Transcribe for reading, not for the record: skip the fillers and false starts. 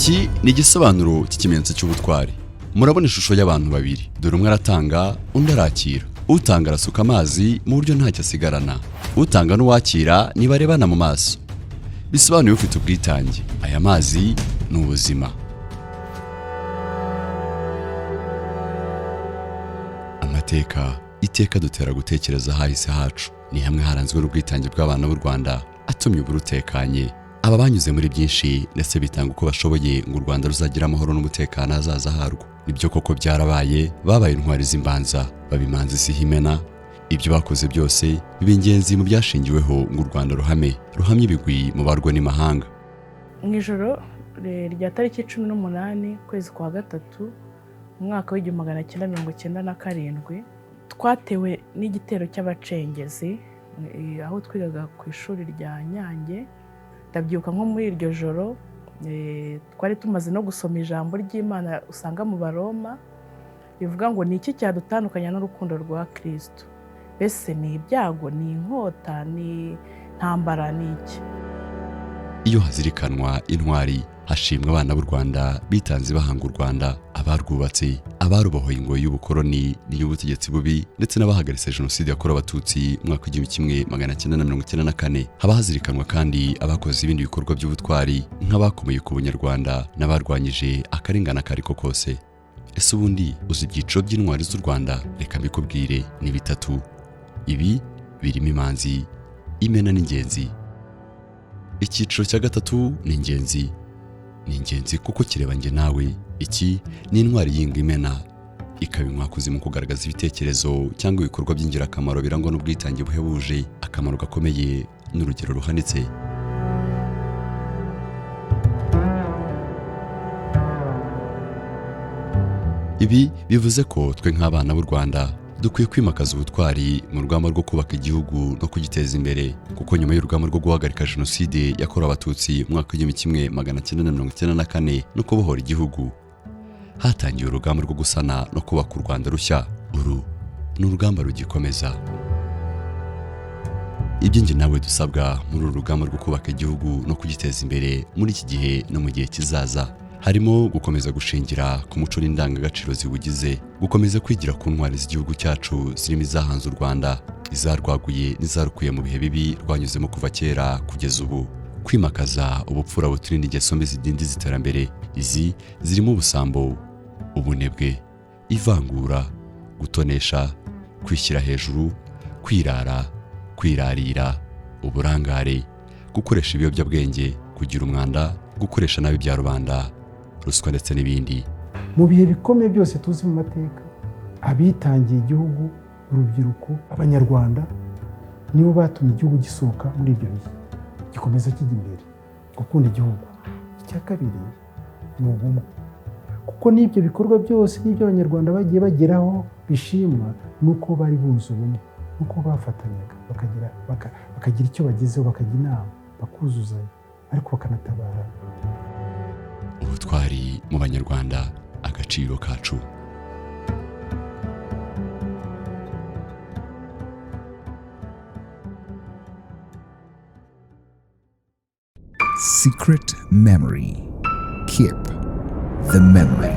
Iki ni igisobanuro cy'ikimenyetso cy'ubutwari. Murabona ishusho y'abantu babiri, dore umwe aratanga undi arakira. Utanga arasuka amazi mu buryo ntacyo asigarana, utanga n'uwakira nibarebana mu maso. Bisobanuye ufite ubwitange. Aya mazi ni ubuzima. Amateka iteka dutera gutekereza hahise hacu, ni hamwe haranzwe n'ubwitange bw'abana b'u Rwanda atumye uburutekanye. Aba banyuze muri byinshi ndetse bitanga uko bashoboye ngo u Rwanda ruzagira amahoro n'umutekano hazaza harwo. Nibyo koko byarabaye, babaye intwari z'imbanza, babimanza isi himena. Ibyo bakoze byose biba ingenzi mu byashingiweho ngo u Rwanda ruhamye ibigwi mu barwo n'imahanga. Mu ijoro rya tariki 18 kwezi kwa gatatu umwaka w'1997 twatewe n'igitero cy'abacengezi aho twigaga ku ishuri rya Nyange. Ndabyuka nko muri iryo joro twari tumaze no gusoma ijambo ry'Imana usanga mu Baroma bivuga ngo ni iki cyadutandukanya n'urukundo rwa Kristo. Bese ni ibyago, ni inkota, ni ntambara, ni iki? Iyo hazirikanwa intwari, hashimwa abana b'u Rwanda bitanze bahanga u Rwanda, abarwubatse, abarubohoye ingoyi y'ubukoloni n'iy'ubutegetsi bubi, ndetse n'abahagaritse jenoside yakorewe abatutsi mu mwaka w'1994. Haba hazirikanwa kandi abakoze ibindi bikorwa by'ubutwari nk'abakomeye ku Bunyarwanda n'abarwanyije akarengane akariko kose. Ese ubundi uzi ibyiciro by'intwari z'u Rwanda? Reka mbikubwire, ni bitatu. Ibi birimo imanzi, imena n'ingenzi. Icyiciro cya gatatu ni ingenzi. Ni ingenzi kuko kireba nge nawe. Iki ni intwari yinga imena, ikaba inkwakuzi mu kugaragaza ibitekerezo cyangwa ibikorwa by'ingirakamaro birangwa n'ubwitange buhebuje, akamaro gakomeye n'urugero ruhanitse. Ibi bivuze ko twe nk'abana b'u Rwanda dukwiye kwimakaza ubutwari mu rugamba rwo kubaka igihugu no kugiteza imbere, kuko nyuma y'urugamba rwo guhagarika jenoside yakorewe abatutsi mu mwaka w'1994 no kubohora igihugu, hatangiye urugamba rwo gusana no kubaka u Rwanda rushya. Uru ni urugamba rugikomeza. Ibyo nge nawe dusabwa muri uru rugamba rwo kubaka igihugu no kugiteza imbere muri iki gihe no mu gihe kizaza, harimo gukomeza gushingira ku muco n'indangagaciro ziwugize, gukomeza kwigira ku ntwari z'igihugu cyacu zirimo izahanze u Rwanda, izarwaguye n'izarukuye mu bihe bibi rwanyuzemo kuva kera kugeza ubu, kwimakaza ubupfura buturinda ingeso mbi zidindiza iterambere. Izi zirimo ubusambo, ubunebwe, ivangura, gutonesha, kwishyira hejuru, kwirara, kwirarira, uburangare, gukoresha ibiyobyabwenge, kugira umwanda, gukoresha nabi bya rubanda, ruswa ndetse n'ibindi. Mu bihe bikomeye byose tuzi mu mateka, abitangiye igihugu, urubyiruko, abanyarwanda nibo batumye igihugu gisohoka muri ibyo bihe, gikomeza kijya imbere, gukunda igihugu. Icya kabiri ni ubumwe, kuko n'ibyo bikorwa byose n'ibyo abanyarwanda bagiye bageraho bishimwa nuko bari bunze ubumwe, nuko bafatanyaga bakagira icyo bagezeho, bakajya inama, bakuzuzanya, ariko bakanatabara. Ubutwari mu banyarwanda, agaciro kacu. Secret memory. Keep the memory.